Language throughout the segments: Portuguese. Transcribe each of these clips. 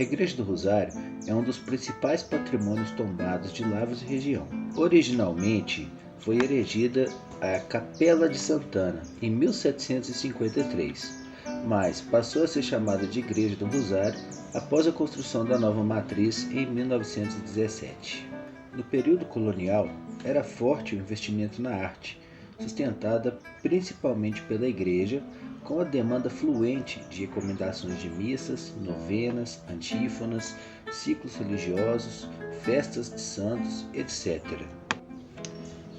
Igreja do Rosário é um dos principais patrimônios tombados de Lavras e região. Originalmente foi erigida a Capela de Santana em 1753, mas passou a ser chamada de Igreja do Rosário após a construção da nova matriz em 1917. No período colonial, era forte o investimento na arte, sustentada principalmente pela Igreja, com a demanda fluente de recomendações de missas, novenas, antífonas, ciclos religiosos, festas de santos, etc.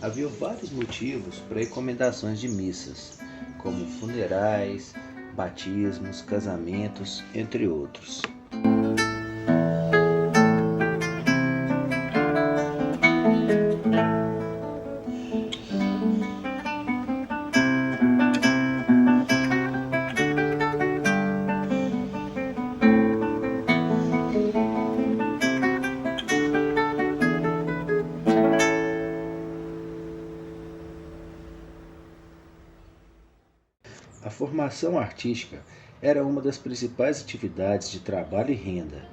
Havia vários motivos para recomendações de missas, como funerais, batismos, casamentos, entre outros. A formação artística era uma das principais atividades de trabalho e renda,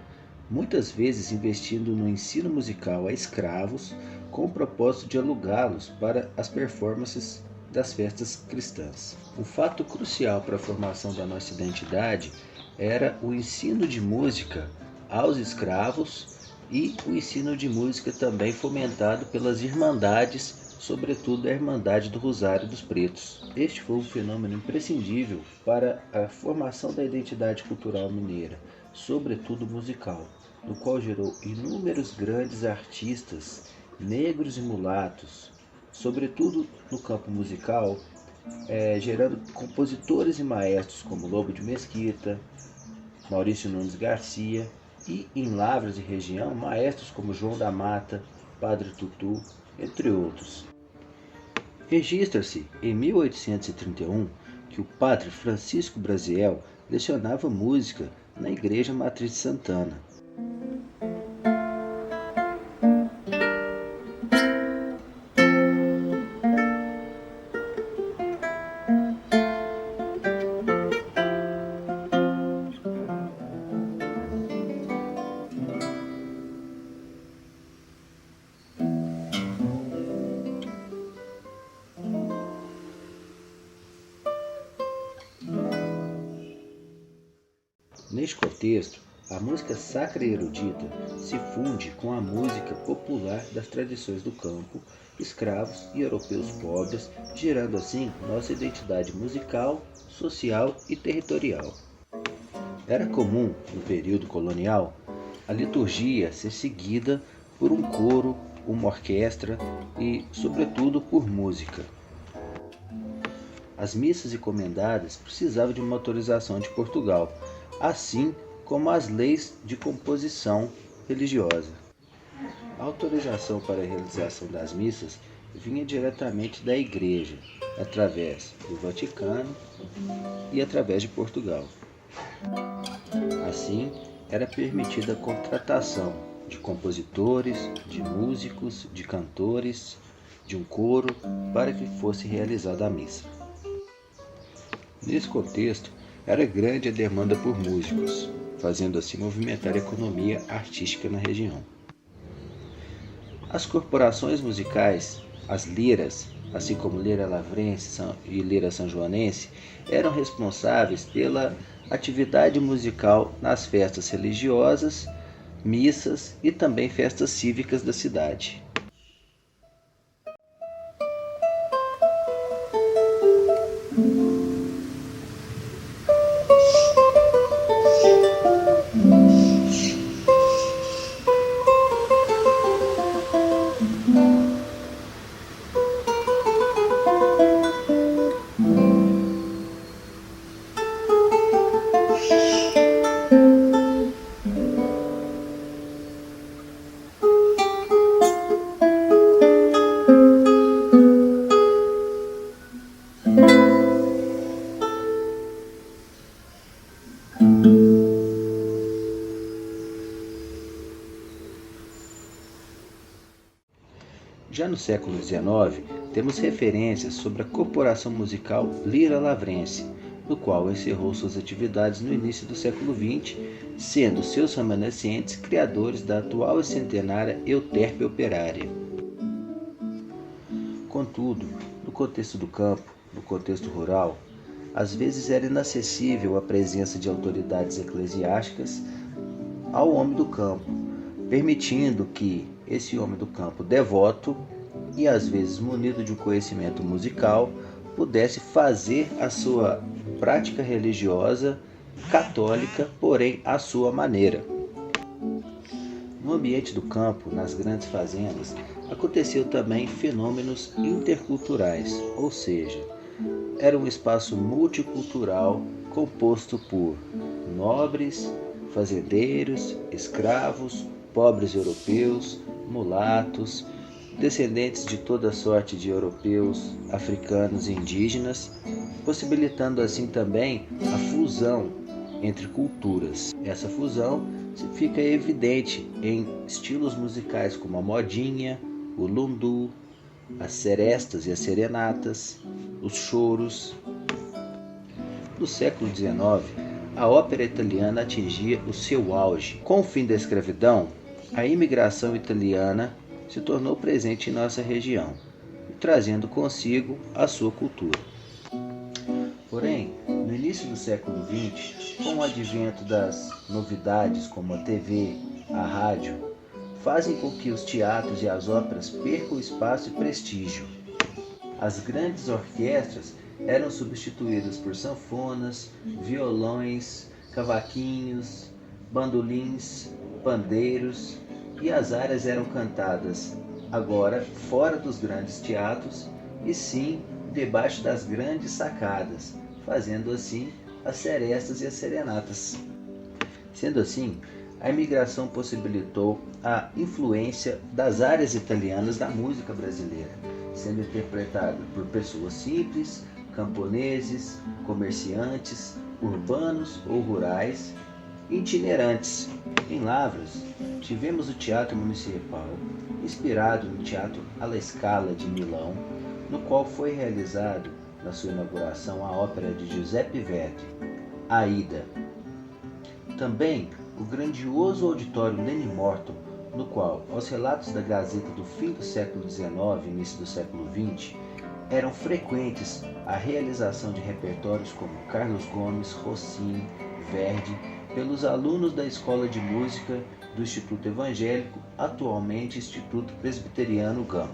muitas vezes investindo no ensino musical a escravos com o propósito de alugá-los para as performances das festas cristãs. Um fato crucial para a formação da nossa identidade era o ensino de música aos escravos e o ensino de música também fomentado pelas irmandades, sobretudo a Irmandade do Rosário dos Pretos. Este foi um fenômeno imprescindível para a formação da identidade cultural mineira, sobretudo musical, no qual gerou inúmeros grandes artistas, negros e mulatos, sobretudo no campo musical, gerando compositores e maestros como Lobo de Mesquita, Maurício Nunes Garcia e, em Lavras e região, maestros como João da Mata, Padre Tutu, entre outros. Registra-se em 1831 que o padre Francisco Brasiel lecionava música na Igreja Matriz de Santana. Neste contexto, a música sacra e erudita se funde com a música popular das tradições do campo, escravos e europeus pobres, gerando assim nossa identidade musical, social e territorial. Era comum, no período colonial, a liturgia ser seguida por um coro, uma orquestra e, sobretudo, por música. As missas encomendadas precisavam de uma autorização de Portugal, assim como as leis de composição religiosa. A autorização para a realização das missas vinha diretamente da Igreja, através do Vaticano e através de Portugal. Assim, era permitida a contratação de compositores, de músicos, de cantores, de um coro, para que fosse realizada a missa. Nesse contexto, era grande a demanda por músicos, fazendo assim movimentar a economia artística na região. As corporações musicais, as liras, assim como Lira Lavrense e Lira Sanjoanense, eram responsáveis pela atividade musical nas festas religiosas, missas e também festas cívicas da cidade. Já no século XIX, temos referências sobre a corporação musical Lira Lavrense, no qual encerrou suas atividades no início do século XX, sendo seus remanescentes criadores da atual e centenária Euterpe Operária. Contudo, no contexto do campo, no contexto rural, às vezes era inacessível a presença de autoridades eclesiásticas ao homem do campo, permitindo que esse homem do campo devoto e às vezes munido de um conhecimento musical pudesse fazer a sua prática religiosa católica, porém à sua maneira. No ambiente do campo, nas grandes fazendas, aconteceu também fenômenos interculturais, ou seja, era um espaço multicultural composto por nobres, fazendeiros, escravos, pobres europeus, mulatos, descendentes de toda sorte de europeus, africanos e indígenas, possibilitando assim também a fusão entre culturas. Essa fusão fica evidente em estilos musicais como a modinha, o lundu, as serestas e as serenatas, os choros. No século XIX, a ópera italiana atingia o seu auge. Com o fim da escravidão, a imigração italiana se tornou presente em nossa região, trazendo consigo a sua cultura. Porém, no início do século XX, com o advento das novidades como a TV, a rádio, fazem com que os teatros e as óperas percam espaço e prestígio. As grandes orquestras eram substituídas por sanfonas, violões, cavaquinhos, bandolins, pandeiros, e as áreas eram cantadas agora fora dos grandes teatros e sim debaixo das grandes sacadas, fazendo assim as serestas e as serenatas. Sendo assim, a imigração possibilitou a influência das áreas italianas da música brasileira, sendo interpretada por pessoas simples, camponeses, comerciantes, urbanos ou rurais, itinerantes. Em Lavras, tivemos o Teatro Municipal, inspirado no Teatro alla Scala de Milão, no qual foi realizado, na sua inauguração, a ópera de Giuseppe Verdi, Aida. Também o grandioso auditório Lenny Morton, no qual, aos relatos da Gazeta do fim do século XIX e início do século XX, eram frequentes a realização de repertórios como Carlos Gomes, Rossini, Verdi, pelos alunos da Escola de Música do Instituto Evangélico, atualmente Instituto Presbiteriano Gama.